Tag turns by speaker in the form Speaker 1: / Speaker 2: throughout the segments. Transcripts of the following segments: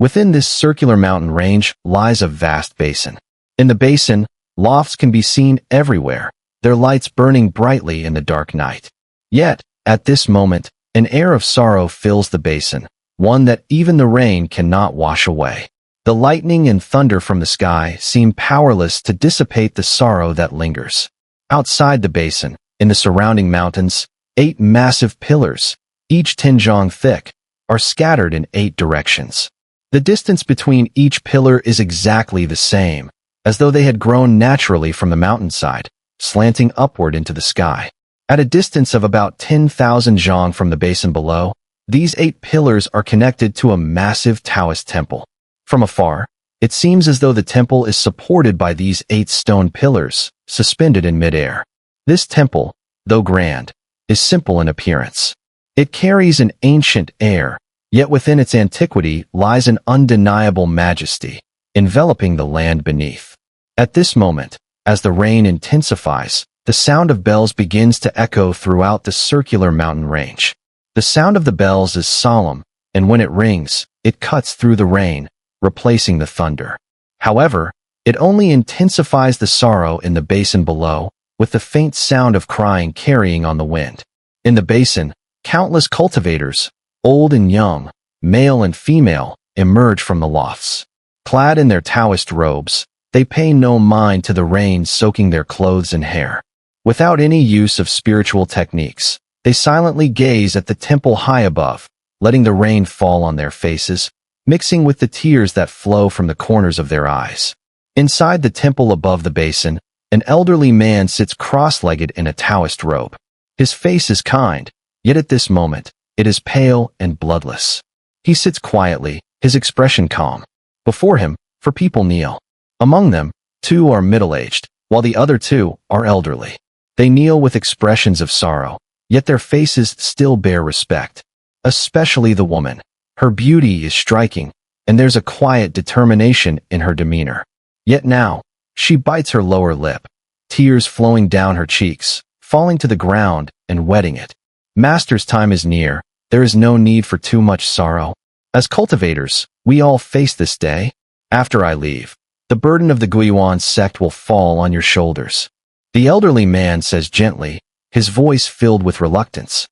Speaker 1: Within this circular mountain range lies a vast basin. In the basin, lofts can be seen everywhere, their lights burning brightly in the dark night. Yet, at this moment, an air of sorrow fills the basin, one that even the rain cannot wash away. The lightning and thunder from the sky seem powerless to dissipate the sorrow that lingers. Outside the basin, in the surrounding mountains, 8 massive pillars, each 10 jong thick, are scattered in 8 directions. The distance between each pillar is exactly the same, as though they had grown naturally from the mountainside, slanting upward into the sky. At a distance of about 10,000 jong from the basin below, these 8 pillars are connected to a massive Taoist temple. From afar, it seems as though the temple is supported by these 8 stone pillars, suspended in midair. This temple, though grand, is simple in appearance. It carries an ancient air, yet within its antiquity lies an undeniable majesty, enveloping the land beneath. At this moment, as the rain intensifies, the sound of bells begins to echo throughout the circular mountain range. The sound of the bells is solemn, and when it rings, it cuts through the rain, replacing the thunder. However, it only intensifies the sorrow in the basin below, with the faint sound of crying carrying on the wind. In the basin, countless cultivators, old and young, male and female, emerge from the lofts. Clad in their Taoist robes, they pay no mind to the rain soaking their clothes and hair. Without any use of spiritual techniques, they silently gaze at the temple high above, letting the rain fall on their faces, mixing with the tears that flow from the corners of their eyes. Inside the temple above the basin, an elderly man sits cross-legged in a Taoist robe. His face is kind, yet at this moment, it is pale and bloodless. He sits quietly, his expression calm. Before him, 4 people kneel. Among them, 2 are middle-aged, while the other 2 are elderly. They kneel with expressions of sorrow, yet their faces still bear respect. Especially the woman. Her beauty is striking, and there's a quiet determination in her demeanor. Yet now, she bites her lower lip, tears flowing down her cheeks, falling to the ground and wetting it. Master's time is near, there is no need for too much sorrow. As cultivators, we all face this day. After I leave, the burden of the Guiyuan sect will fall on your shoulders. The elderly man says gently, his voice filled with reluctance.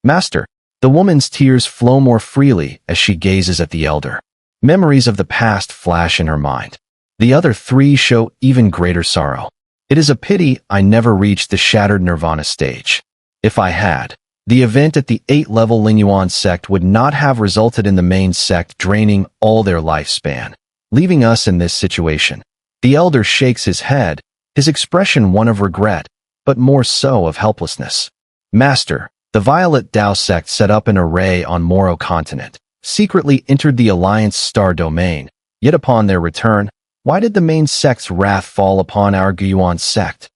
Speaker 1: Master, the woman's tears flow more freely as she gazes at the elder. Memories of the past flash in her mind. The other 3 show even greater sorrow. It is a pity I never reached the shattered nirvana stage. If I had, the event at the 8th-level Lingyuan sect would not have resulted in the main sect draining all their lifespan, leaving us in this situation. The elder shakes his head, his expression one of regret, but more so of helplessness. Master, the Violet Dao sect set up an array on Moro continent, secretly entered the Alliance Star domain, yet upon their return, why did the main sect's wrath fall upon our Guiyuan sect?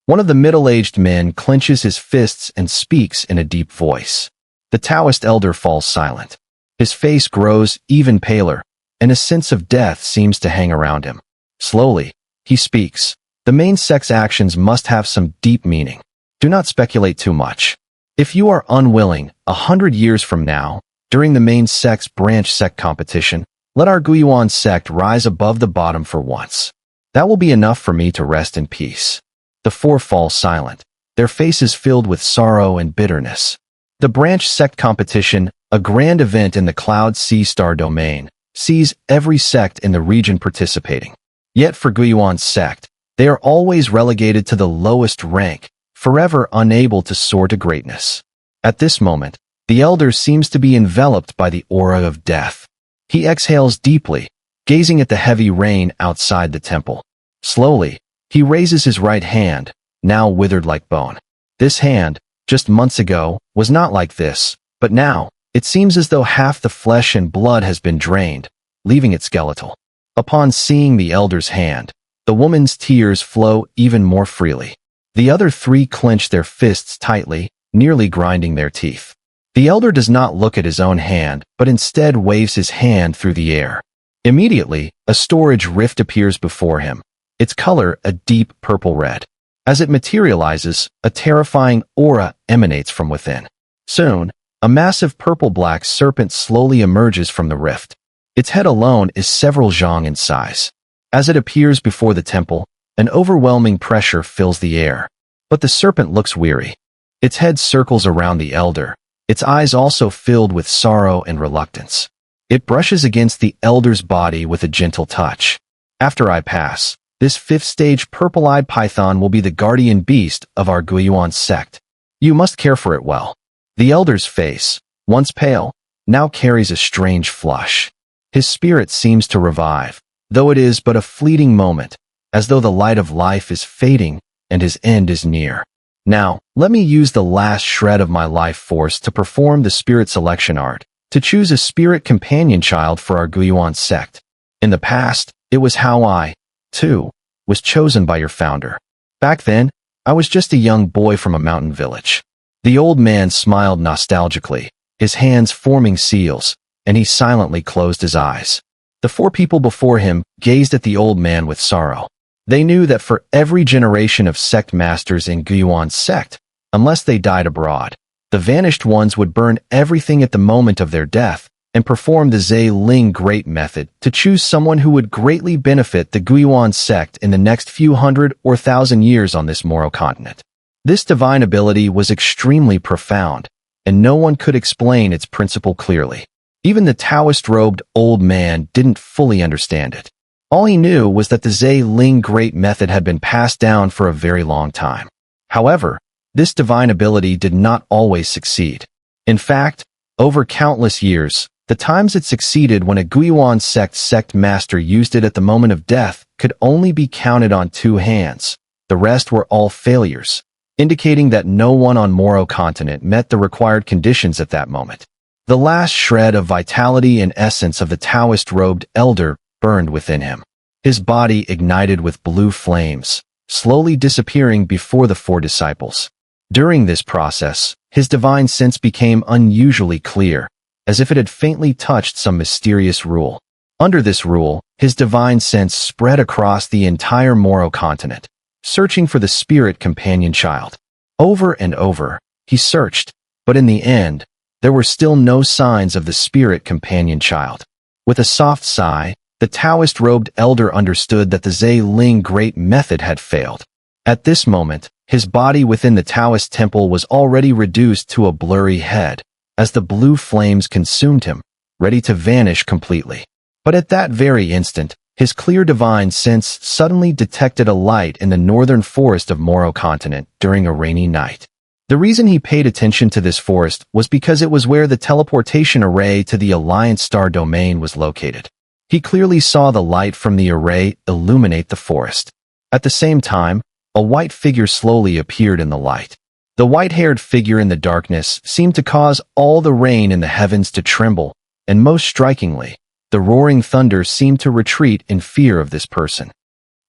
Speaker 1: One of the middle-aged men clenches his fists and speaks in a deep voice. The Taoist elder falls silent. His face grows even paler, and a sense of death seems to hang around him. Slowly, he speaks. The main sect's actions must have some deep meaning. Do not speculate too much. If you are unwilling, 100 years from now, during the main sect's branch sect competition, let our Guiyuan sect rise above the bottom for once. That will be enough for me to rest in peace. The 4 fall silent, their faces filled with sorrow and bitterness. The branch sect competition, a grand event in the Cloud Sea Star domain, sees every sect in the region participating. Yet for Guiyuan's sect, they are always relegated to the lowest rank, forever unable to soar to greatness. At this moment, the elder seems to be enveloped by the aura of death. He exhales deeply, gazing at the heavy rain outside the temple. Slowly, he raises his right hand, now withered like bone. This hand, just months ago, was not like this, but now, it seems as though half the flesh and blood has been drained, leaving it skeletal. Upon seeing the elder's hand, the woman's tears flow even more freely. The other 3 clench their fists tightly, nearly grinding their teeth. The elder does not look at his own hand, but instead waves his hand through the air. Immediately, a storage rift appears before him, its color a deep purple red. As it materializes, a terrifying aura emanates from within. Soon, a massive purple-black serpent slowly emerges from the rift. Its head alone is several zhang in size. As it appears before the temple, an overwhelming pressure fills the air. But the serpent looks weary. Its head circles around the elder, its eyes also filled with sorrow and reluctance. It brushes against the elder's body with a gentle touch. After I pass, this fifth-stage purple-eyed python will be the guardian beast of our Guiyuan sect. You must care for it well. The elder's face, once pale, now carries a strange flush. His spirit seems to revive, though it is but a fleeting moment, as though the light of life is fading and his end is near. Now, let me use the last shred of my life force to perform the spirit selection art, to choose a spirit companion child for our Guiyuan sect. In the past, it was how I, too, was chosen by your founder. Back then, I was just a young boy from a mountain village. The old man smiled nostalgically, his hands forming seals, and he silently closed his eyes. The four people before him gazed at the old man with sorrow. They knew that for every generation of sect masters in Guiyuan's sect, unless they died abroad, the vanished ones would burn everything at the moment of their death and perform the Zhe Ling Great Method to choose someone who would greatly benefit the Guiyuan sect in the next few hundred or thousand years on this Moro continent. This divine ability was extremely profound, and no one could explain its principle clearly. Even the Taoist-robed old man didn't fully understand it. All he knew was that the Zhe Ling Great Method had been passed down for a very long time. However, this divine ability did not always succeed. In fact, over countless years, the times it succeeded when a Guiyuan sect master used it at the moment of death could only be counted on two hands. The rest were all failures, indicating that no one on Moro continent met the required conditions at that moment. The last shred of vitality and essence of the Taoist-robed elder burned within him. His body ignited with blue flames, slowly disappearing before the four disciples. During this process, his divine sense became unusually clear, as if it had faintly touched some mysterious rule. Under this rule, his divine sense spread across the entire Moro continent, searching for the spirit companion child. Over and over, he searched, but in the end, there were still no signs of the spirit companion child. With a soft sigh, the Taoist-robed elder understood that the Zhe Ling Great Method had failed. At this moment, his body within the Taoist temple was already reduced to a blurry head, as the blue flames consumed him, ready to vanish completely. But at that very instant, his clear divine sense suddenly detected a light in the northern forest of Moro continent during a rainy night. The reason he paid attention to this forest was because it was where the teleportation array to the Alliance Star domain was located. He clearly saw the light from the array illuminate the forest. At the same time, a white figure slowly appeared in the light. The white-haired figure in the darkness seemed to cause all the rain in the heavens to tremble, and most strikingly, the roaring thunder seemed to retreat in fear of this person.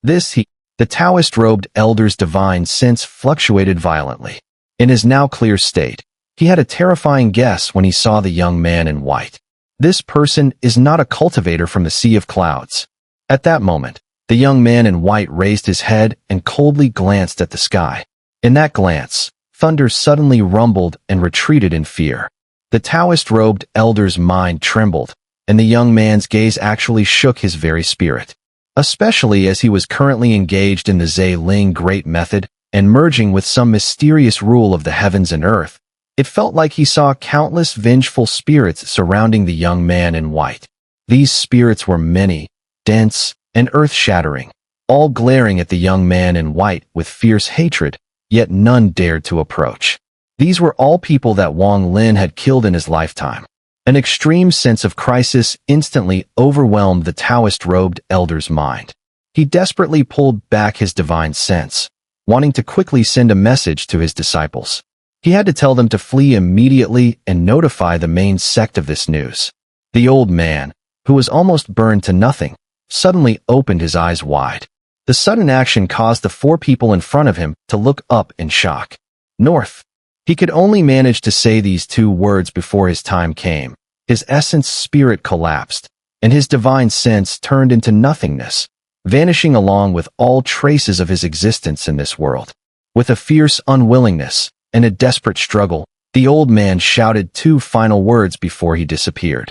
Speaker 1: The Taoist-robed elder's divine sense fluctuated violently. In his now clear state, he had a terrifying guess when he saw the young man in white. This person is not a cultivator from the Sea of Clouds. At that moment, the young man in white raised his head and coldly glanced at the sky. In that glance, thunder suddenly rumbled and retreated in fear. The Taoist-robed elder's mind trembled, and the young man's gaze actually shook his very spirit. Especially as he was currently engaged in the Zhe Ling Great Method and merging with some mysterious rule of the heavens and earth, it felt like he saw countless vengeful spirits surrounding the young man in white. These spirits were many, dense, and earth-shattering, all glaring at the young man in white with fierce hatred, yet none dared to approach. These were all people that Wang Lin had killed in his lifetime. An extreme sense of crisis instantly overwhelmed the Taoist-robed elder's mind. He desperately pulled back his divine sense, wanting to quickly send a message to his disciples. He had to tell them to flee immediately and notify the main sect of this news. The old man, who was almost burned to nothing, suddenly opened his eyes wide. The sudden action caused the four people in front of him to look up in shock. North. He could only manage to say these two words before his time came. His essence spirit collapsed, and his divine sense turned into nothingness, vanishing along with all traces of his existence in this world. With a fierce unwillingness and a desperate struggle, the old man shouted two final words before he disappeared.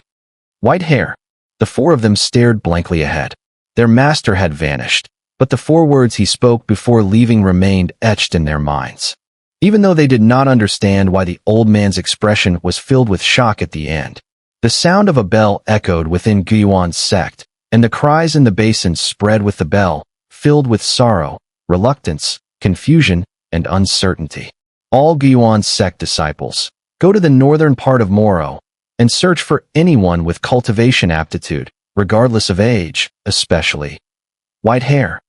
Speaker 1: White hair. The four of them stared blankly ahead. Their master had vanished, but the four words he spoke before leaving remained etched in their minds. Even though they did not understand why the old man's expression was filled with shock at the end. The sound of a bell echoed within Guyuan's sect, and the cries in the basin spread with the bell, filled with sorrow, reluctance, confusion, and uncertainty. All Guyuan's sect disciples, go to the northern part of Moro and search for anyone with cultivation aptitude, regardless of age, especially white hair.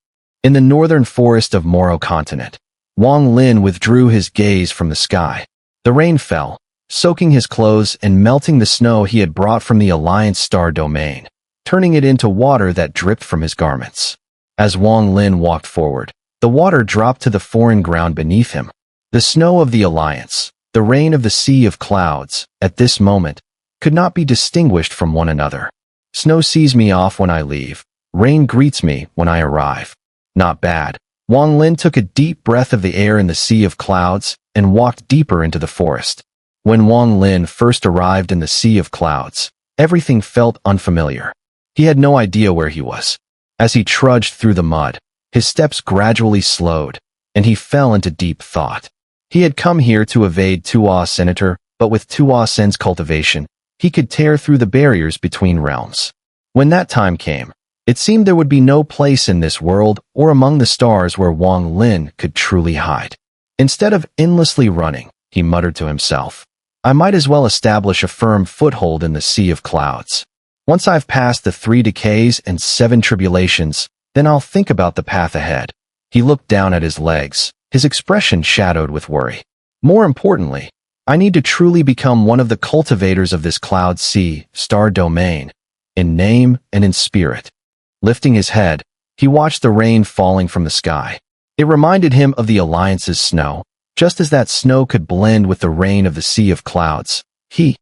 Speaker 1: In the northern forest of Moro continent, Wang Lin withdrew his gaze from the sky. The rain fell, soaking his clothes and melting the snow he had brought from the Alliance Star domain, turning it into water that dripped from his garments. As Wang Lin walked forward, the water dropped to the foreign ground beneath him. The snow of the Alliance, the rain of the Sea of Clouds, at this moment, could not be distinguished from one another. Snow sees me off when I leave. Rain greets me when I arrive. Not bad. Wang Lin took a deep breath of the air in the Sea of Clouds and walked deeper into the forest. When Wang Lin first arrived in the Sea of Clouds, everything felt unfamiliar. He had no idea where he was. As he trudged through the mud, his steps gradually slowed, and he fell into deep thought. He had come here to evade Tua Senator, but with Tua Sen's cultivation, he could tear through the barriers between realms. When that time came, it seemed there would be no place in this world or among the stars where Wang Lin could truly hide. Instead of endlessly running, he muttered to himself, I might as well establish a firm foothold in the Sea of Clouds. Once I've passed the 3 decays and 7 tribulations, then I'll think about the path ahead. He looked down at his legs, his expression shadowed with worry. More importantly, I need to truly become one of the cultivators of this Cloud Sea, Star domain, in name and in spirit. Lifting his head, he watched the rain falling from the sky. It reminded him of the Alliance's snow. Just as that snow could blend with the rain of the Sea of Clouds, he,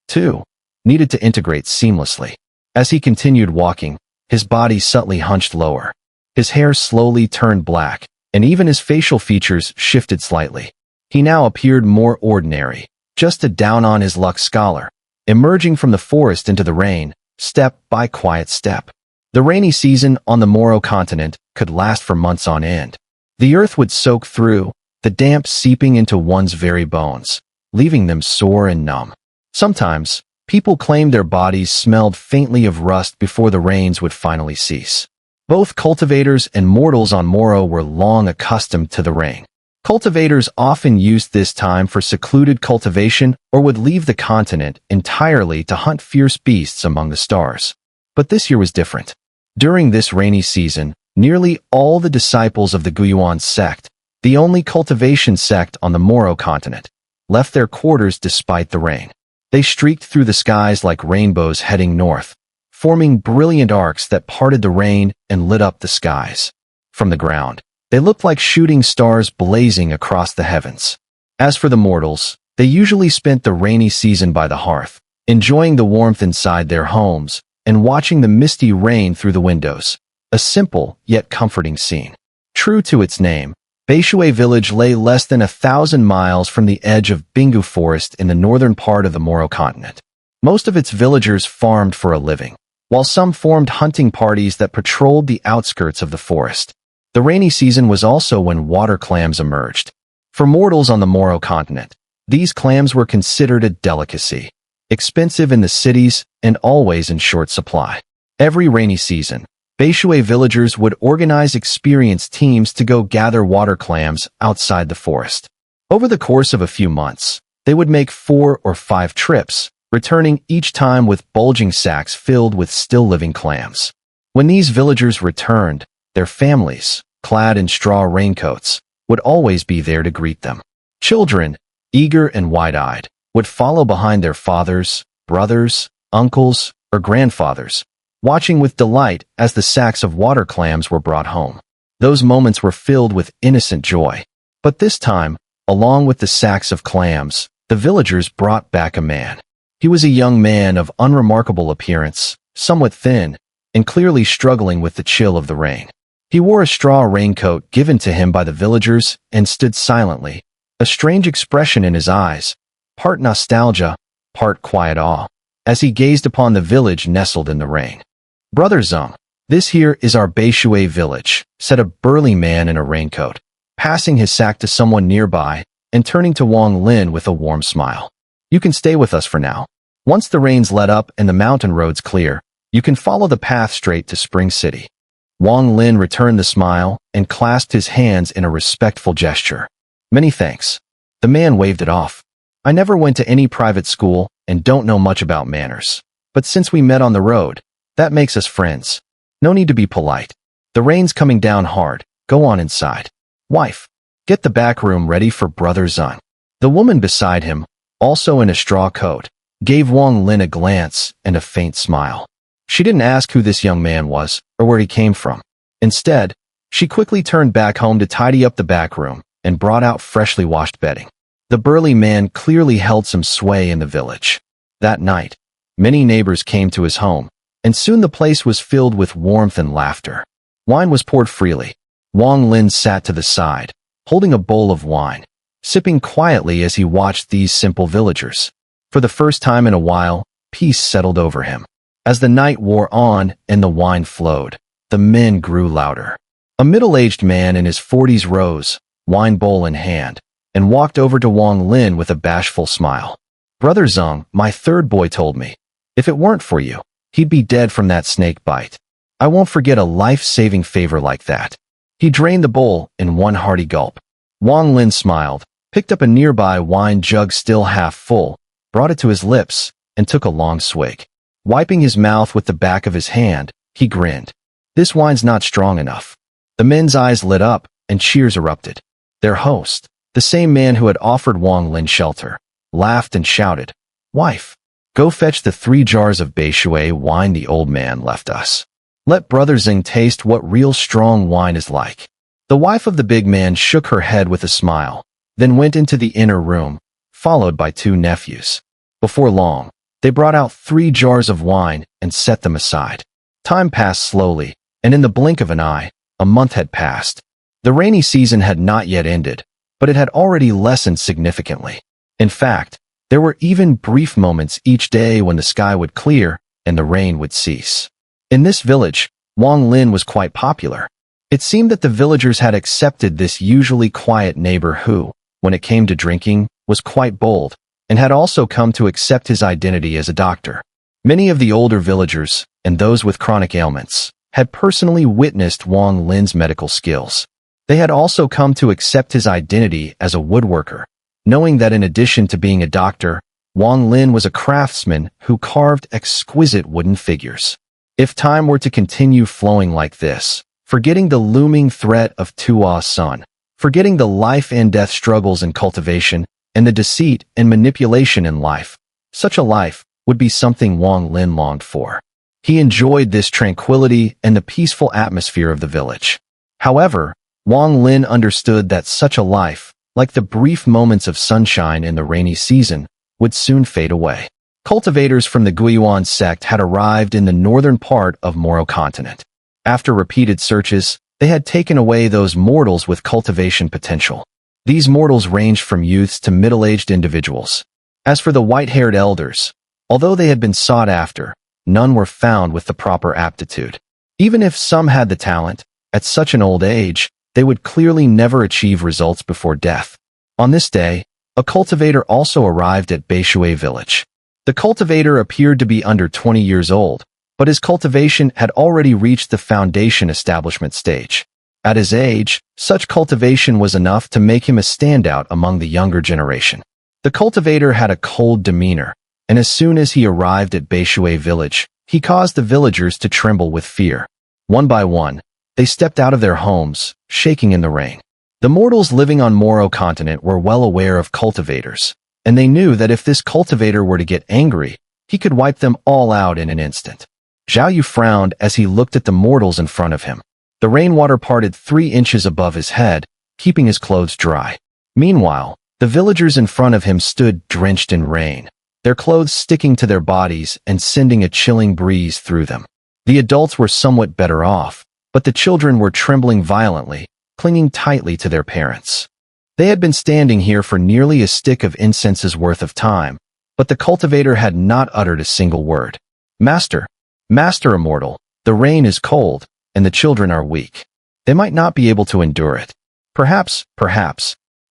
Speaker 1: too, needed to integrate seamlessly. As he continued walking, his body subtly hunched lower. His hair slowly turned black, and even his facial features shifted slightly. He now appeared more ordinary, just a down-on-his-luck scholar, emerging from the forest into the rain, step by quiet step. The rainy season on the Moro continent could last for months on end. The earth would soak through, the damp seeping into one's very bones, leaving them sore and numb. Sometimes, people claimed their bodies smelled faintly of rust before the rains would finally cease. Both cultivators and mortals on Moro were long accustomed to the rain. Cultivators often used this time for secluded cultivation or would leave the continent entirely to hunt fierce beasts among the stars. But this year was different. During this rainy season, nearly all the disciples of the Guyuan sect, the only cultivation sect on the Moro continent, left their quarters despite the rain. They streaked through the skies like rainbows heading north, forming brilliant arcs that parted the rain and lit up the skies. From the ground, they looked like shooting stars blazing across the heavens. As for the mortals, they usually spent the rainy season by the hearth, enjoying the warmth inside their homes and watching the misty rain through the windows, a simple yet comforting scene. True to its name, Beishui village lay less than 1,000 miles from the edge of Bingu Forest in the northern part of the Moro continent. Most of its villagers farmed for a living, while some formed hunting parties that patrolled the outskirts of the forest. The rainy season was also when water clams emerged. For mortals on the Moro continent, these clams were considered a delicacy, expensive in the cities and always in short supply. Every rainy season, Beishui villagers would organize experienced teams to go gather water clams outside the forest. Over the course of a few months, they would make 4 or 5 trips, returning each time with bulging sacks filled with still-living clams. When these villagers returned, their families, clad in straw raincoats, would always be there to greet them. Children, eager and wide-eyed, would follow behind their fathers, brothers, uncles, or grandfathers, watching with delight as the sacks of water clams were brought home. Those moments were filled with innocent joy. But this time, along with the sacks of clams, the villagers brought back a man. He was a young man of unremarkable appearance, somewhat thin, and clearly struggling with the chill of the rain. He wore a straw raincoat given to him by the villagers and stood silently, a strange expression in his eyes, part nostalgia, part quiet awe. as he gazed upon the village nestled in the rain. "Brother Zeng, this here is our Beishui village," said a burly man in a raincoat, passing his sack to someone nearby and turning to Wang Lin with a warm smile. "You can stay with us for now. Once the rains let up and the mountain roads clear, you can follow the path straight to Spring City." Wang Lin returned the smile and clasped his hands in a respectful gesture. "Many thanks." The man waved it off. "I never went to any private school and don't know much about manners. But since we met on the road, that makes us friends. No need to be polite. The rain's coming down hard. Go on inside. Wife, get the back room ready for Brother Zeng." The woman beside him, also in a straw coat, gave Wang Lin a glance and a faint smile. She didn't ask who this young man was or where he came from. Instead, she quickly turned back home to tidy up the back room and brought out freshly washed bedding. The burly man clearly held some sway in the village. That night, many neighbors came to his home, and soon the place was filled with warmth and laughter. Wine was poured freely. Wang Lin sat to the side, holding a bowl of wine, sipping quietly as he watched these simple villagers. For the first time in a while, peace settled over him. As the night wore on and the wine flowed, the men grew louder. A middle-aged man in his 40s rose, wine bowl in hand, and walked over to Wang Lin with a bashful smile. "Brother Zeng, my third boy told me, if it weren't for you, he'd be dead from that snake bite. I won't forget a life-saving favor like that." He drained the bowl in one hearty gulp. Wang Lin smiled, picked up a nearby wine jug still half full, brought it to his lips, and took a long swig. Wiping his mouth with the back of his hand, he grinned. "This wine's not strong enough." The men's eyes lit up, and cheers erupted. Their host, the same man who had offered Wang Lin shelter, laughed and shouted, "Wife, go fetch the 3 jars of Beishui wine the old man left us. Let Brother Zeng taste what real strong wine is like." The wife of the big man shook her head with a smile, then went into the inner room, followed by 2 nephews. Before long, they brought out 3 jars of wine and set them aside. Time passed slowly, and in the blink of an eye, a month had passed. The rainy season had not yet ended, but it had already lessened significantly. In fact, there were even brief moments each day when the sky would clear and the rain would cease. In this village, Wang Lin was quite popular. It seemed that the villagers had accepted this usually quiet neighbor who, when it came to drinking, was quite bold, and had also come to accept his identity as a doctor. Many of the older villagers, and those with chronic ailments, had personally witnessed Wang Lin's medical skills. They had also come to accept his identity as a woodworker, knowing that in addition to being a doctor, Wang Lin was a craftsman who carved exquisite wooden figures. If time were to continue flowing like this, forgetting the looming threat of Tua's son, forgetting the life and death struggles in cultivation, and the deceit and manipulation in life, such a life would be something Wang Lin longed for. He enjoyed this tranquility and the peaceful atmosphere of the village. However, Wang Lin understood that such a life, like the brief moments of sunshine in the rainy season, would soon fade away. Cultivators from the Guiyuan sect had arrived in the northern part of Moro continent. After repeated searches, they had taken away those mortals with cultivation potential. These mortals ranged from youths to middle-aged individuals. As for the white-haired elders, although they had been sought after, none were found with the proper aptitude. Even if some had the talent, at such an old age, they would clearly never achieve results before death. On this day, a cultivator also arrived at Beishui village. The cultivator appeared to be under 20 years old, but his cultivation had already reached the foundation establishment stage. At his age, such cultivation was enough to make him a standout among the younger generation. The cultivator had a cold demeanor, and as soon as he arrived at Beishui village, he caused the villagers to tremble with fear. One by one, they stepped out of their homes, shaking in the rain. The mortals living on Moro continent were well aware of cultivators, and they knew that if this cultivator were to get angry, he could wipe them all out in an instant. Zhao Yu frowned as he looked at the mortals in front of him. The rainwater parted 3 inches above his head, keeping his clothes dry. Meanwhile, the villagers in front of him stood drenched in rain, their clothes sticking to their bodies and sending a chilling breeze through them. The adults were somewhat better off, but the children were trembling violently, clinging tightly to their parents. They had been standing here for nearly a stick of incense's worth of time, But the cultivator had not uttered a single word. Master, Master Immortal, the rain is cold, and the children are weak. They might not be able to endure it. Perhaps.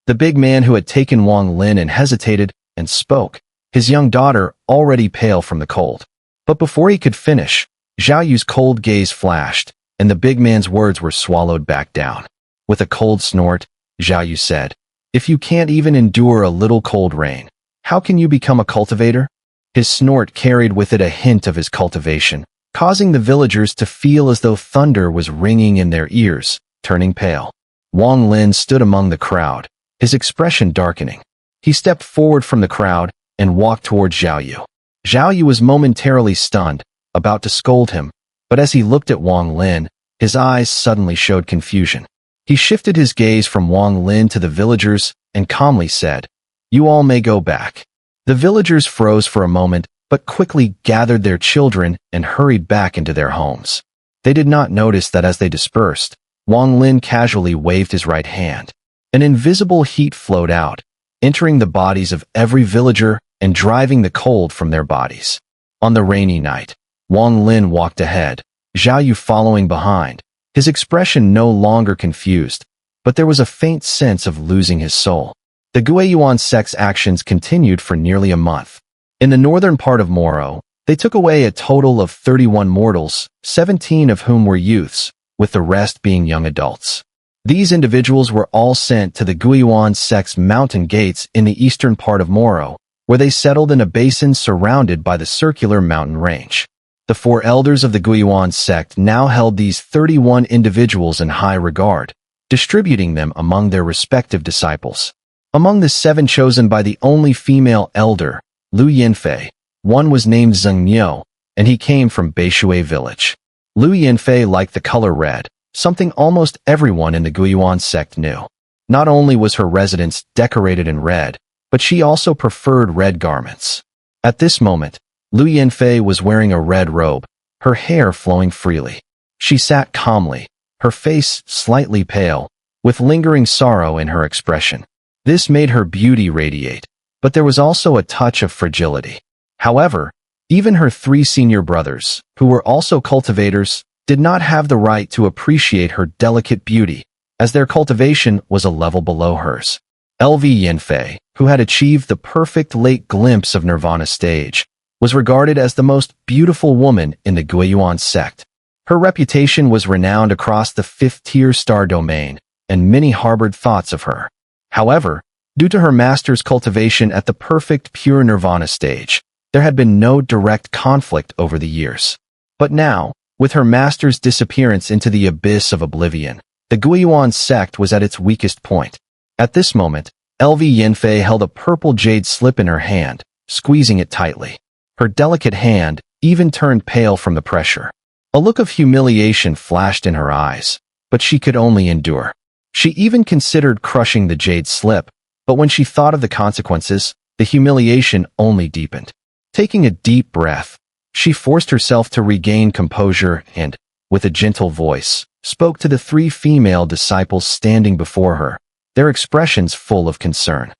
Speaker 1: The big man who had taken Wang Lin and hesitated and spoke, his young daughter already pale from the cold. But before he could finish, Zhao Yu's cold gaze flashed, and the big man's words were swallowed back down. With a cold snort, Zhao Yu said, "If you can't even endure a little cold rain, how can you become a cultivator?" His snort carried with it a hint of his cultivation, causing the villagers to feel as though thunder was ringing in their ears, turning pale. Wang Lin stood among the crowd, his expression darkening. He stepped forward from the crowd and walked toward Zhao Yu. Zhao Yu was momentarily stunned, about to scold him, but as he looked at Wang Lin, his eyes suddenly showed confusion. He shifted his gaze from Wang Lin to the villagers and calmly said, "You all may go back." The villagers froze for a moment, but quickly gathered their children and hurried back into their homes. They did not notice that as they dispersed, Wang Lin casually waved his right hand. An invisible heat flowed out, entering the bodies of every villager and driving the cold from their bodies. On the rainy night, Wang Lin walked ahead, Zhao Yu following behind, his expression no longer confused, but there was a faint sense of losing his soul. The Guiyuan sect's actions continued for nearly a month. In the northern part of Moro, they took away a total of 31 mortals, 17 of whom were youths, with the rest being young adults. These individuals were all sent to the Guiyuan sect's mountain gates in the eastern part of Moro, where they settled in a basin surrounded by the circular mountain range. The 4 elders of the Guiyuan sect now held these 31 individuals in high regard, distributing them among their respective disciples. Among the 7 chosen by the only female elder, Lu Yinfei, one was named Zheng Niu, and he came from Beishui village. Lu Yinfei liked the color red, something almost everyone in the Guiyuan sect knew. Not only was her residence decorated in red, but she also preferred red garments. At this moment, Lu Yinfei was wearing a red robe, her hair flowing freely. She sat calmly, her face slightly pale, with lingering sorrow in her expression. This made her beauty radiate, but there was also a touch of fragility. However, even her 3 senior brothers, who were also cultivators, did not have the right to appreciate her delicate beauty, as their cultivation was a level below hers. LV Yinfei, who had achieved the perfect late glimpse of Nirvana stage, was regarded as the most beautiful woman in the Guiyuan sect. Her reputation was renowned across the 5th-tier star domain, and many harbored thoughts of her. However, due to her master's cultivation at the perfect pure Nirvana stage, there had been no direct conflict over the years. But now, with her master's disappearance into the abyss of oblivion, the Guiyuan sect was at its weakest point. At this moment, LV Yinfei held a purple jade slip in her hand, squeezing it tightly. Her delicate hand even turned pale from the pressure. A look of humiliation flashed in her eyes, but she could only endure. She even considered crushing the jade slip, but when she thought of the consequences, the humiliation only deepened. Taking a deep breath, she forced herself to regain composure and, with a gentle voice, spoke to the 3 female disciples standing before her, their expressions full of concern.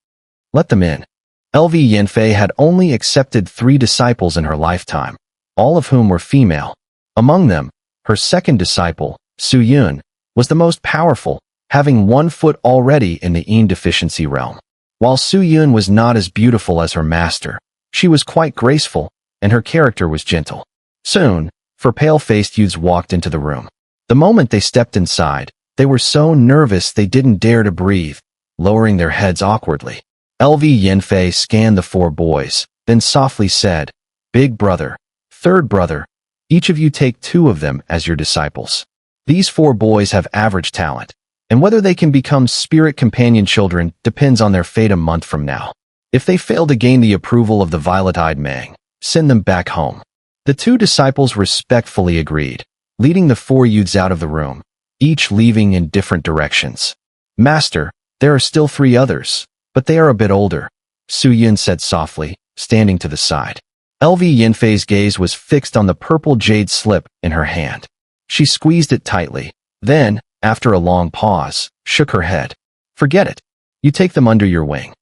Speaker 1: "Let them in." LV Yinfei had only accepted 3 disciples in her lifetime, all of whom were female. Among them, her second disciple, Su Yun, was the most powerful, having 1 foot already in the Yin deficiency realm. While Su Yun was not as beautiful as her master, she was quite graceful, and her character was gentle. Soon, 4 pale-faced youths walked into the room. The moment they stepped inside, they were so nervous they didn't dare to breathe, lowering their heads awkwardly. LV Yinfei scanned the 4 boys, then softly said, "Big brother, third brother, each of you take 2 of them as your disciples. These 4 boys have average talent, and whether they can become spirit companion children depends on their fate a month from now. If they fail to gain the approval of the violet-eyed Mang, send them back home." The 2 disciples respectfully agreed, leading the 4 youths out of the room, each leaving in different directions. "Master, there are still 3 others, but they are a bit older," Su Yun said softly, standing to the side. LV Yinfei's gaze was fixed on the purple jade slip in her hand. She squeezed it tightly, then, after a long pause, shook her head. "Forget it. You take them under your wing.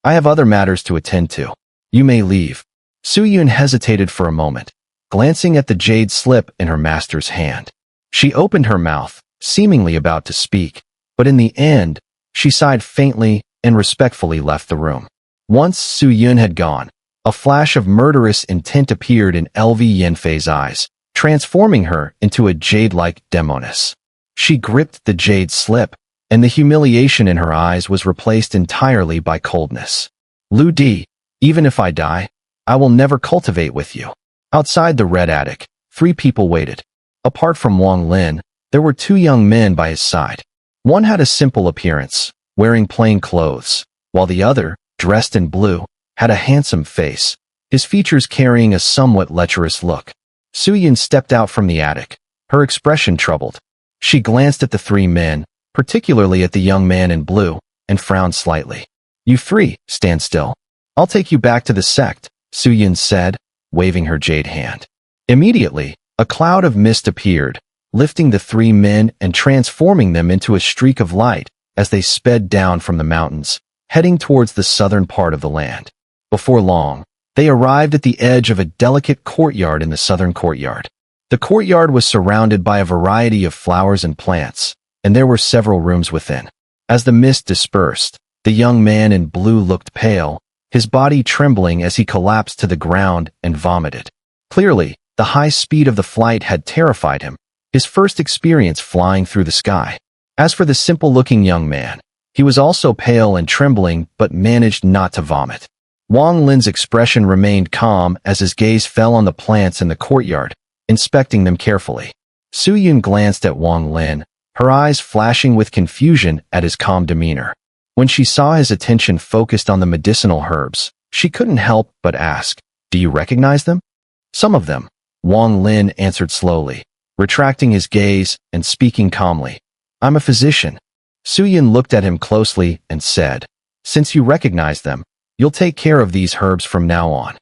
Speaker 1: I have other matters to attend to." You may leave. Su Yun hesitated for a moment, glancing at the jade slip in her master's hand. She opened her mouth, seemingly about to speak, but in the end, she sighed faintly and respectfully left the room. Once Su Yun had gone, a flash of murderous intent appeared in LV Yanfei's eyes, transforming her into a jade-like demoness. She gripped the jade slip, and the humiliation in her eyes was replaced entirely by coldness. Lu Di, even if I die, I will never cultivate with you. Outside the red attic, 3 people waited. Apart from Wang Lin, there were 2 young men by his side. One had a simple appearance, wearing plain clothes, while the other, dressed in blue, had a handsome face, his features carrying a somewhat lecherous look. Su Yun stepped out from the attic, her expression troubled. She glanced at the 3 men, particularly at the young man in blue, and frowned slightly. You 3, stand still. I'll take you back to the sect, Su Yun said, waving her jade hand. Immediately, a cloud of mist appeared, lifting the 3 men and transforming them into a streak of light as they sped down from the mountains, heading towards the southern part of the land. Before long, they arrived at the edge of a delicate courtyard in the southern courtyard. The courtyard was surrounded by a variety of flowers and plants, and there were several rooms within. As the mist dispersed, the young man in blue looked pale, his body trembling as he collapsed to the ground and vomited. Clearly, the high speed of the flight had terrified him, his first experience flying through the sky. As for the simple-looking young man, he was also pale and trembling but managed not to vomit. Wang Lin's expression remained calm as his gaze fell on the plants in the courtyard, inspecting them carefully. Su Yun glanced at Wang Lin, her eyes flashing with confusion at his calm demeanor. When she saw his attention focused on the medicinal herbs, she couldn't help but ask, "Do you recognize them?" "Some of them," Wang Lin answered slowly, retracting his gaze and speaking calmly. "I'm a physician." Su Yun looked at him closely and said, "Since you recognize them, you'll take care of these herbs from now on."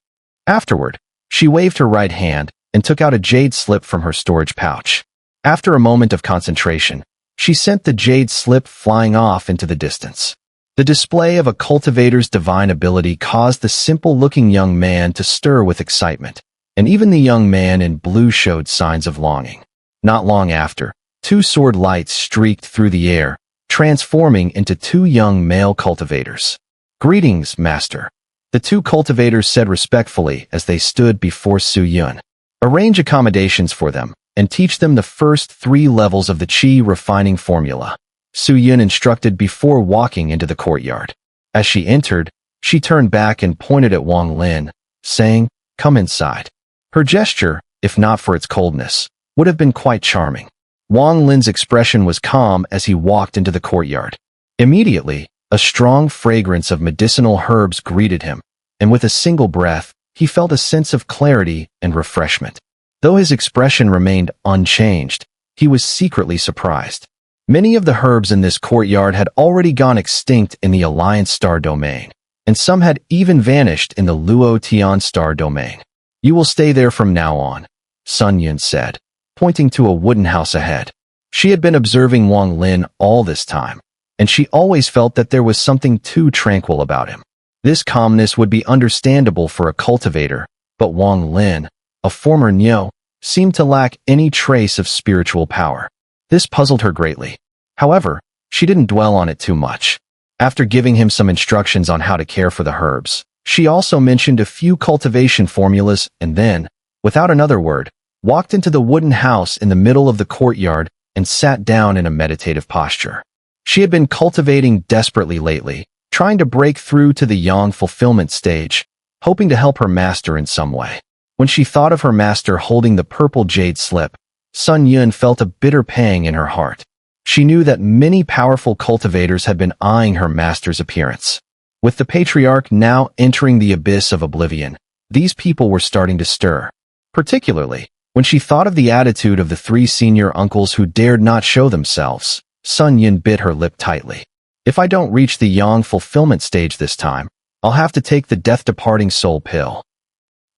Speaker 1: Afterward, she waved her right hand and took out a jade slip from her storage pouch. After a moment of concentration, she sent the jade slip flying off into the distance. The display of a cultivator's divine ability caused the simple-looking young man to stir with excitement, and even the young man in blue showed signs of longing. Not long after, 2 sword lights streaked through the air, transforming into 2 young male cultivators. "Greetings, master," the 2 cultivators said respectfully as they stood before Su Yun. "Arrange accommodations for them, and teach them the first 3 levels of the Qi refining formula," Su Yun instructed before walking into the courtyard. As she entered, she turned back and pointed at Wang Lin, saying, "Come inside." Her gesture, if not for its coldness, would have been quite charming. Wang Lin's expression was calm as he walked into the courtyard. Immediately, a strong fragrance of medicinal herbs greeted him, and with a single breath, he felt a sense of clarity and refreshment. Though his expression remained unchanged, he was secretly surprised. Many of the herbs in this courtyard had already gone extinct in the Alliance Star Domain, and some had even vanished in the Luo Tian Star Domain. "You will stay there from now on," Sun Yun said, pointing to a wooden house ahead. She had been observing Wang Lin all this time, and she always felt that there was something too tranquil about him. This calmness would be understandable for a cultivator, but Wang Lin, a former Niu, seemed to lack any trace of spiritual power. This puzzled her greatly. However, she didn't dwell on it too much. After giving him some instructions on how to care for the herbs, she also mentioned a few cultivation formulas and then, without another word, walked into the wooden house in the middle of the courtyard and sat down in a meditative posture. She had been cultivating desperately lately, trying to break through to the yang fulfillment stage, hoping to help her master in some way. When she thought of her master holding the purple jade slip, Sun Yun felt a bitter pang in her heart. She knew that many powerful cultivators had been eyeing her master's appearance. With the patriarch now entering the abyss of oblivion, these people were starting to stir. Particularly, when she thought of the attitude of the 3 senior uncles who dared not show themselves, Sun Yun bit her lip tightly. "If I don't reach the yang fulfillment stage this time, I'll have to take the death-departing soul pill."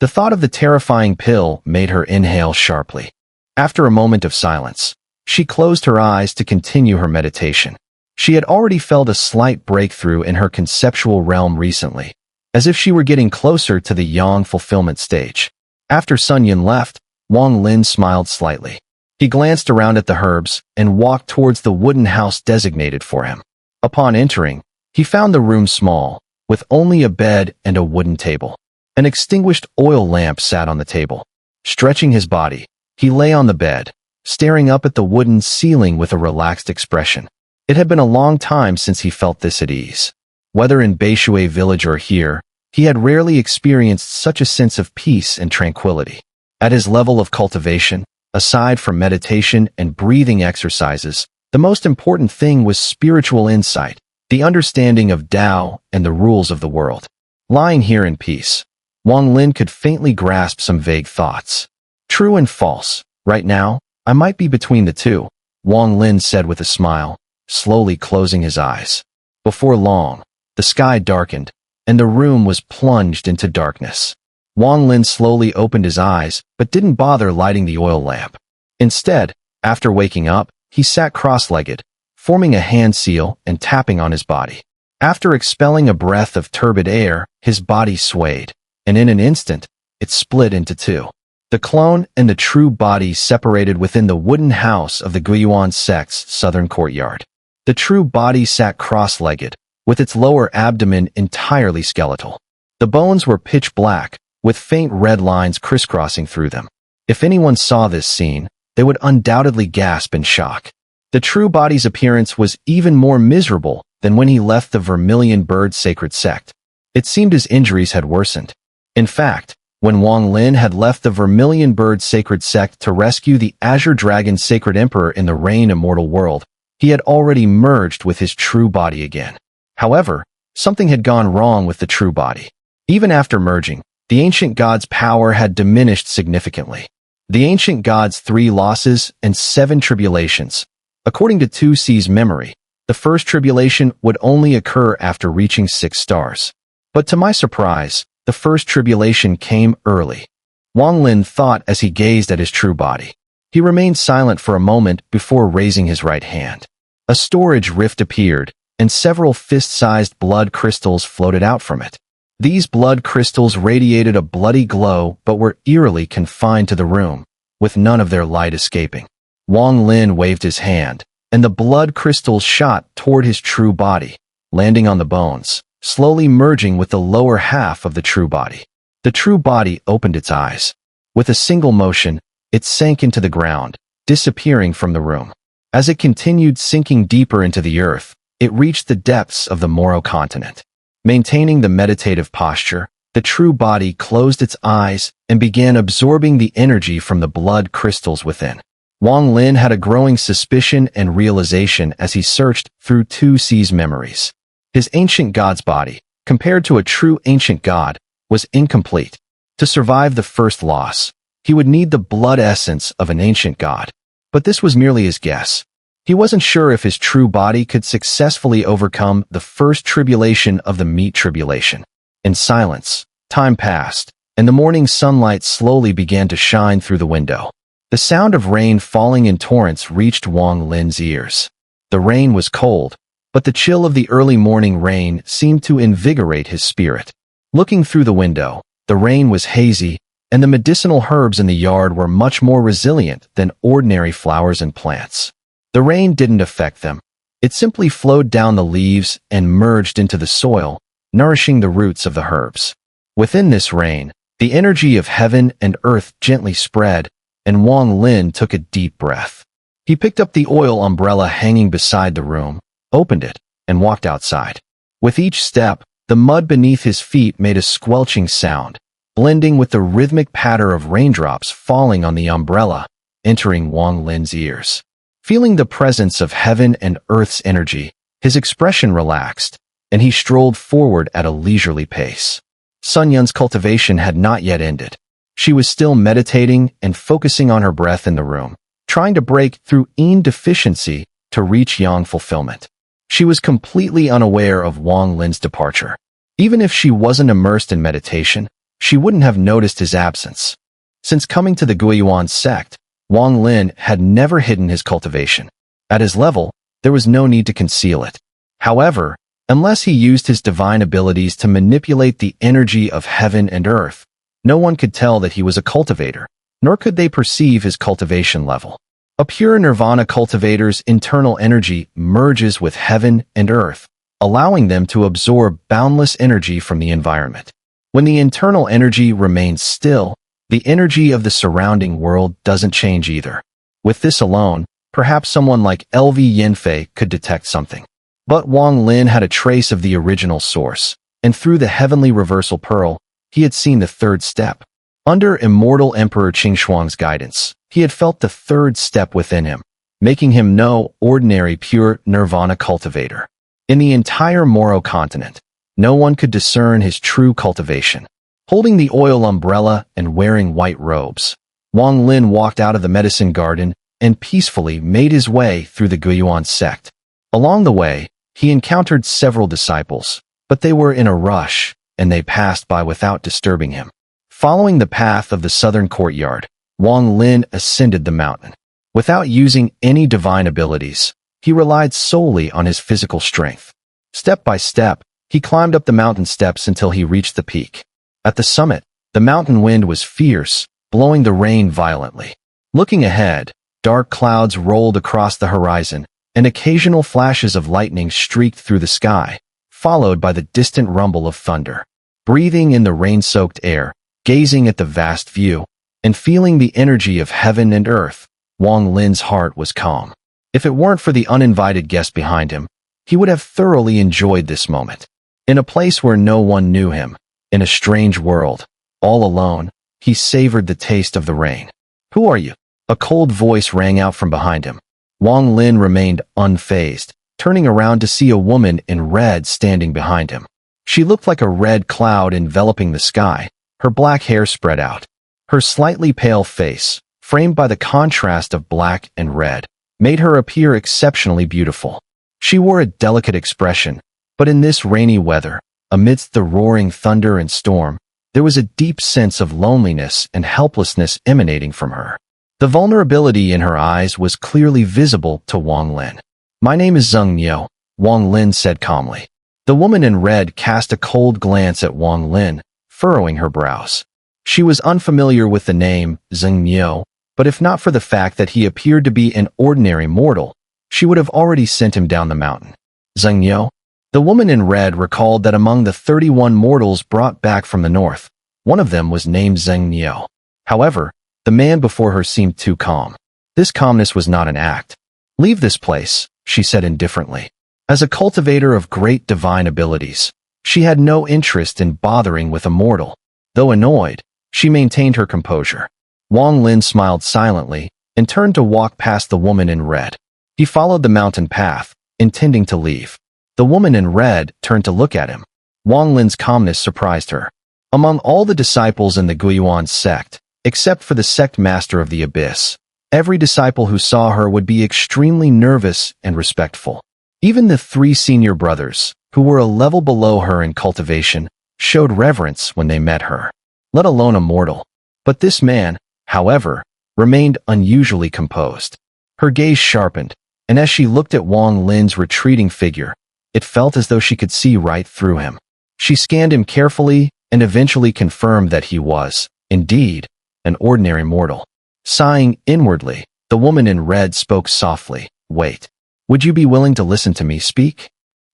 Speaker 1: The thought of the terrifying pill made her inhale sharply. After a moment of silence, she closed her eyes to continue her meditation. She had already felt a slight breakthrough in her conceptual realm recently, as if she were getting closer to the yang fulfillment stage. After Sun Yun left, Wang Lin smiled slightly. He glanced around at the herbs and walked towards the wooden house designated for him. Upon entering, he found the room small, with only a bed and a wooden table. An extinguished oil lamp sat on the table. Stretching his body, he lay on the bed, staring up at the wooden ceiling with a relaxed expression. It had been a long time since he felt this at ease. Whether in Beishui village or here, he had rarely experienced such a sense of peace and tranquility. At his level of cultivation, aside from meditation and breathing exercises, the most important thing was spiritual insight, the understanding of Tao and the rules of the world. Lying here in peace, Wang Lin could faintly grasp some vague thoughts. True and false. Right now, I might be between the two, Wang Lin said with a smile, slowly closing his eyes. Before long, the sky darkened, and the room was plunged into darkness. Wang Lin slowly opened his eyes, but didn't bother lighting the oil lamp. Instead, after waking up, he sat cross-legged, forming a hand seal and tapping on his body. After expelling a breath of turbid air, his body swayed, and in an instant, it split into two. The clone and the true body separated within the wooden house of the Guiyuan sect's southern courtyard. The true body sat cross-legged, with its lower abdomen entirely skeletal. The bones were pitch black, with faint red lines crisscrossing through them. If anyone saw this scene, they would undoubtedly gasp in shock. The true body's appearance was even more miserable than when he left the Vermilion Bird Sacred Sect. It seemed his injuries had worsened. In fact, when Wang Lin had left the Vermilion Bird Sacred Sect to rescue the Azure Dragon Sacred Emperor in the Rain Immortal World, he had already merged with his true body again. However, something had gone wrong with the true body. Even after merging, the ancient god's power had diminished significantly. The ancient god's 3 losses and 7 tribulations. According to Tu Si's memory, the first tribulation would only occur after reaching 6 stars. But to my surprise, the first tribulation came early. Wang Lin thought as he gazed at his true body. He remained silent for a moment before raising his right hand. A storage rift appeared, and several fist-sized blood crystals floated out from it. These blood crystals radiated a bloody glow but were eerily confined to the room, with none of their light escaping. Wang Lin waved his hand, and the blood crystals shot toward his true body, landing on the bones, slowly merging with the lower half of the true body. The true body opened its eyes. With a single motion, it sank into the ground, disappearing from the room. As it continued sinking deeper into the earth, it reached the depths of the Moro continent. Maintaining the meditative posture, the true body closed its eyes and began absorbing the energy from the blood crystals within. Wang Lin had a growing suspicion and realization as he searched through Tu Si's memories. His ancient god's body, compared to a true ancient god, was incomplete. To survive the first loss, he would need the blood essence of an ancient god. But this was merely his guess. He wasn't sure if his true body could successfully overcome the first tribulation of the meat tribulation. In silence, time passed, and the morning sunlight slowly began to shine through the window. The sound of rain falling in torrents reached Wang Lin's ears. The rain was cold, but the chill of the early morning rain seemed to invigorate his spirit. Looking through the window, the rain was hazy, and the medicinal herbs in the yard were much more resilient than ordinary flowers and plants. The rain didn't affect them. It simply flowed down the leaves and merged into the soil, nourishing the roots of the herbs. Within this rain, the energy of heaven and earth gently spread, and Wang Lin took a deep breath. He picked up the oil umbrella hanging beside the room, opened it, and walked outside. With each step, the mud beneath his feet made a squelching sound, blending with the rhythmic patter of raindrops falling on the umbrella, entering Wang Lin's ears. Feeling the presence of heaven and earth's energy, his expression relaxed, and he strolled forward at a leisurely pace. Sun Yun's cultivation had not yet ended. She was still meditating and focusing on her breath in the room, trying to break through Yin deficiency to reach Yang fulfillment. She was completely unaware of Wang Lin's departure. Even if she wasn't immersed in meditation, she wouldn't have noticed his absence. Since coming to the Guiyuan sect, Wang Lin had never hidden his cultivation. At his level, there was no need to conceal it. However, Unless he used his divine abilities to manipulate the energy of heaven and earth, no one could tell that he was a cultivator, nor could they perceive his cultivation level. A pure nirvana cultivator's internal energy merges with heaven and earth, allowing them to absorb boundless energy from the environment. When the internal energy remains still, the energy of the surrounding world doesn't change either. With this alone, perhaps someone like LV Yanfei could detect something. But Wang Lin had a trace of the original source, and through the heavenly reversal pearl, he had seen the third step. Under immortal Emperor Qingshuang's guidance, he had felt the third step within him, making him no ordinary pure nirvana cultivator. In the entire Moro continent, no one could discern his true cultivation. Holding the oil umbrella and wearing white robes, Wang Lin walked out of the medicine garden and peacefully made his way through the Guiyuan sect. Along the way, he encountered several disciples, but they were in a rush, and they passed by without disturbing him. Following the path of the southern courtyard, Wang Lin ascended the mountain. Without using any divine abilities, he relied solely on his physical strength. Step by step, he climbed up the mountain steps until he reached the peak. At the summit, the mountain wind was fierce, blowing the rain violently. Looking ahead, dark clouds rolled across the horizon, and occasional flashes of lightning streaked through the sky, followed by the distant rumble of thunder. Breathing in the rain-soaked air, gazing at the vast view, and feeling the energy of heaven and earth, Wang Lin's heart was calm. If it weren't for the uninvited guest behind him, he would have thoroughly enjoyed this moment. In a place where no one knew him, in a strange world, all alone, he savored the taste of the rain. "Who are you?" A cold voice rang out from behind him. Wang Lin remained unfazed, turning around to see a woman in red standing behind him. She looked like a red cloud enveloping the sky, her black hair spread out. Her slightly pale face, framed by the contrast of black and red, made her appear exceptionally beautiful. She wore a delicate expression, but in this rainy weather, amidst the roaring thunder and storm, there was a deep sense of loneliness and helplessness emanating from her. The vulnerability in her eyes was clearly visible to Wang Lin. "My name is Zheng Niu," Wang Lin said calmly. The woman in red cast a cold glance at Wang Lin, furrowing her brows. She was unfamiliar with the name Zheng Niu, but if not for the fact that he appeared to be an ordinary mortal, she would have already sent him down the mountain. Zheng Niu? The woman in red recalled that among the 31 mortals brought back from the north, one of them was named Zheng Niu. However, the man before her seemed too calm. This calmness was not an act. "Leave this place," she said indifferently. As a cultivator of great divine abilities, she had no interest in bothering with a mortal. Though annoyed, she maintained her composure. Wang Lin smiled silently and turned to walk past the woman in red. He followed the mountain path, intending to leave. The woman in red turned to look at him. Wang Lin's calmness surprised her. Among all the disciples in the Guiyuan sect, except for the sect master of the abyss, every disciple who saw her would be extremely nervous and respectful. Even the 3 senior brothers, who were a level below her in cultivation, showed reverence when they met her, let alone a mortal. But this man, however, remained unusually composed. Her gaze sharpened, and as she looked at Wang Lin's retreating figure, it felt as though she could see right through him. She scanned him carefully and eventually confirmed that he was, indeed, an ordinary mortal. Sighing inwardly, the woman in red spoke softly. "Wait. Would you be willing to listen to me speak?"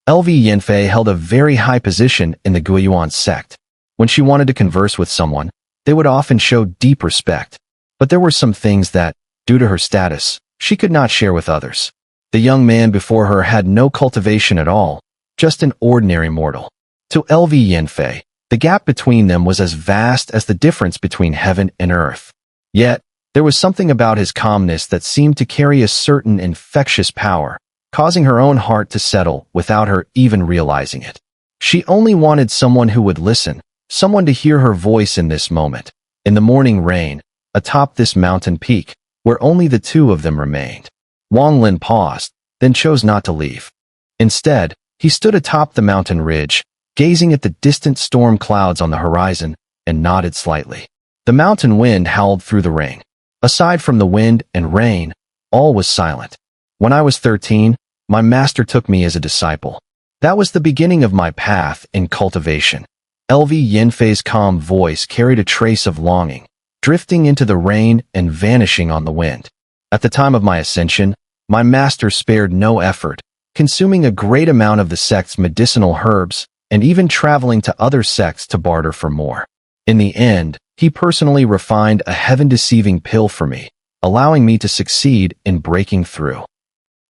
Speaker 1: LV Yanfei held a very high position in the Guiyuan sect. When she wanted to converse with someone, they would often show deep respect. But there were some things that, due to her status, she could not share with others. The young man before her had no cultivation at all, just an ordinary mortal. To LV Yanfei, the gap between them was as vast as the difference between heaven and earth. Yet, there was something about his calmness that seemed to carry a certain infectious power, causing her own heart to settle without her even realizing it. She only wanted someone who would listen, someone to hear her voice in this moment, in the morning rain, atop this mountain peak, where only the 2 of them remained. Wang Lin paused, then chose not to leave. Instead, he stood atop the mountain ridge, gazing at the distant storm clouds on the horizon, and nodded slightly. The mountain wind howled through the rain. Aside from the wind and rain, all was silent. "When I was 13, my master took me as a disciple. That was the beginning of my path in cultivation. LV Yanfei's calm voice carried a trace of longing, drifting into the rain and vanishing on the wind. At the time of my ascension, my master spared no effort, consuming a great amount of the sect's medicinal herbs and even traveling to other sects to barter for more. In the end, he personally refined a heaven-deceiving pill for me, allowing me to succeed in breaking through.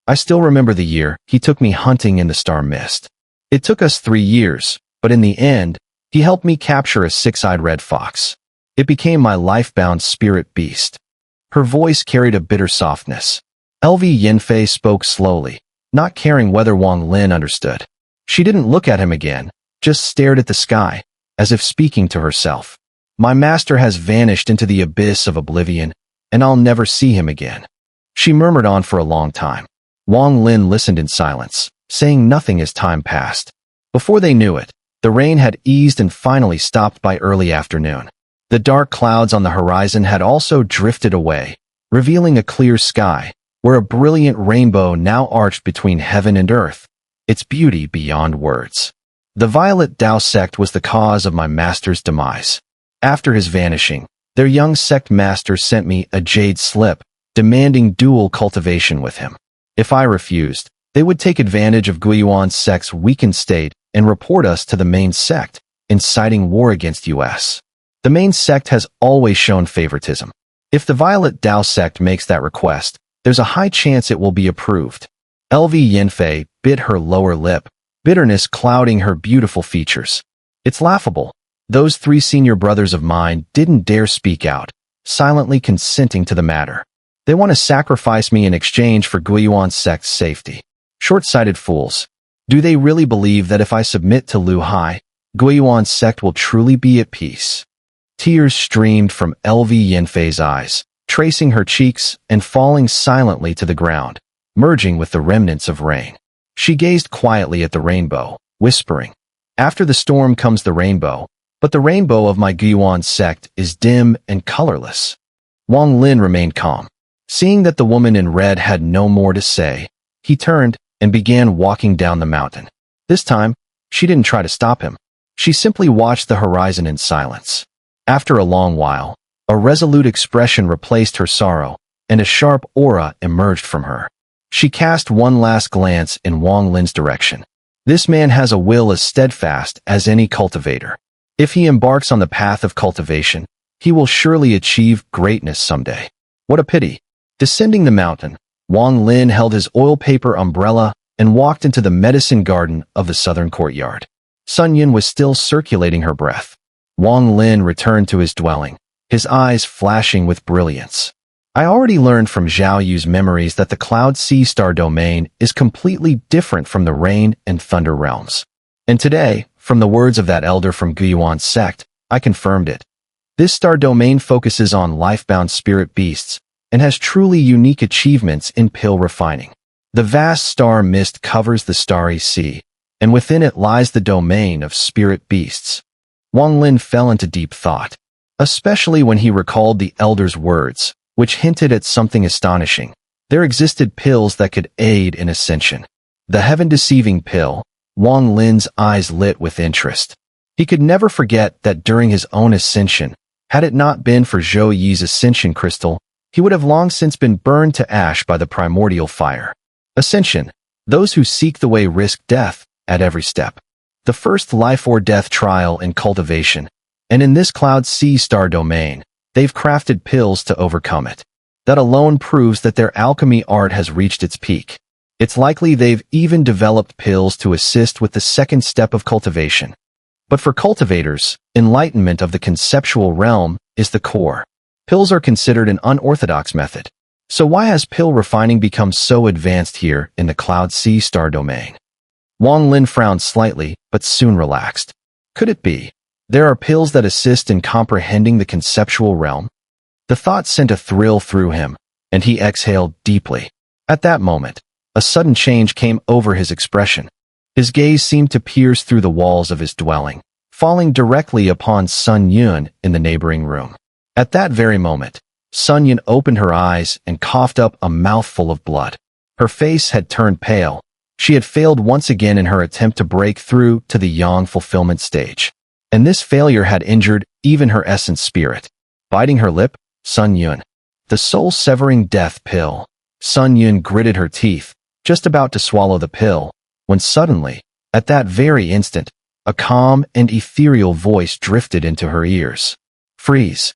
Speaker 1: I still remember the year he took me hunting in the star mist. It took us 3 years, but in the end, he helped me capture a 6-eyed red fox. It became my life-bound spirit beast. Her voice carried a bitter softness. LV Yanfei spoke slowly, not caring whether Wang Lin understood. She didn't look at him again, just stared at the sky, as if speaking to herself. My master has vanished into the abyss of oblivion, and I'll never see him again. She murmured on for a long time. Wang Lin listened in silence, saying nothing as time passed. Before they knew it, the rain had eased and finally stopped by early afternoon. The dark clouds on the horizon had also drifted away, revealing a clear sky, where a brilliant rainbow now arched between heaven and earth, its beauty beyond words. The Violet Dao sect was the cause of my master's demise. After his vanishing, their young sect master sent me a jade slip, demanding dual cultivation with him. If I refused, they would take advantage of Guiyuan's sect's weakened state and report us to the main sect, inciting war against US. The main sect has always shown favoritism. If the Violet Dao sect makes that request, there's a high chance it will be approved. LV Yanfei bit her lower lip, bitterness clouding her beautiful features. It's laughable. Those 3 senior brothers of mine didn't dare speak out, silently consenting to the matter. They want to sacrifice me in exchange for Guiyuan's sect's safety. Short-sighted fools. Do they really believe that if I submit to Lu Hai, Guiyuan's sect will truly be at peace? Tears streamed from LV Yanfei's eyes, tracing her cheeks and falling silently to the ground, merging with the remnants of rain. She gazed quietly at the rainbow, whispering, "After the storm comes the rainbow, but the rainbow of my Guiyuan sect is dim and colorless." Wang Lin remained calm. Seeing that the woman in red had no more to say, he turned and began walking down the mountain. This time, she didn't try to stop him. She simply watched the horizon in silence. After a long while, a resolute expression replaced her sorrow, and a sharp aura emerged from her. She cast one last glance in Wang Lin's direction. This man has a will as steadfast as any cultivator. If he embarks on the path of cultivation, he will surely achieve greatness someday. What a pity. Descending the mountain, Wang Lin held his oil paper umbrella and walked into the medicine garden of the southern courtyard. Sun Yun was still circulating her breath. Wang Lin returned to his dwelling, his eyes flashing with brilliance. I already learned from Zhao Yu's memories that the Cloud Sea Star domain is completely different from the Rain and Thunder realms. And today, from the words of that elder from Guiyuan's sect, I confirmed it. This star domain focuses on life-bound spirit beasts and has truly unique achievements in pill refining. The vast star mist covers the starry sea, and within it lies the domain of spirit beasts. Wang Lin fell into deep thought, especially when he recalled the elder's words, which hinted at something astonishing. There existed pills that could aid in ascension. The heaven-deceiving pill. Wang Lin's eyes lit with interest. He could never forget that during his own ascension, had it not been for Zhou Yi's ascension crystal, he would have long since been burned to ash by the primordial fire. Ascension. Those who seek the way risk death at every step. The first life or death trial in cultivation, and in this Cloud Sea Star domain, they've crafted pills to overcome it. That alone proves that their alchemy art has reached its peak. It's likely they've even developed pills to assist with the second step of cultivation. But for cultivators, enlightenment of the conceptual realm is the core. Pills are considered an unorthodox method. So why has pill refining become so advanced here in the Cloud Sea Star domain? Wang Lin frowned slightly, but soon relaxed. Could it be? There are pills that assist in comprehending the conceptual realm? The thought sent a thrill through him, and he exhaled deeply. At that moment, a sudden change came over his expression. His gaze seemed to pierce through the walls of his dwelling, falling directly upon Sun Yun in the neighboring room. At that very moment, Sun Yun opened her eyes and coughed up a mouthful of blood. Her face had turned pale, She had failed once again in her attempt to break through to the yang fulfillment stage. And this failure had injured even her essence spirit. Biting her lip, Sun Yun. The soul-severing death pill. Sun Yun gritted her teeth, just about to swallow the pill, when suddenly, at that very instant, a calm and ethereal voice drifted into her ears. Freeze.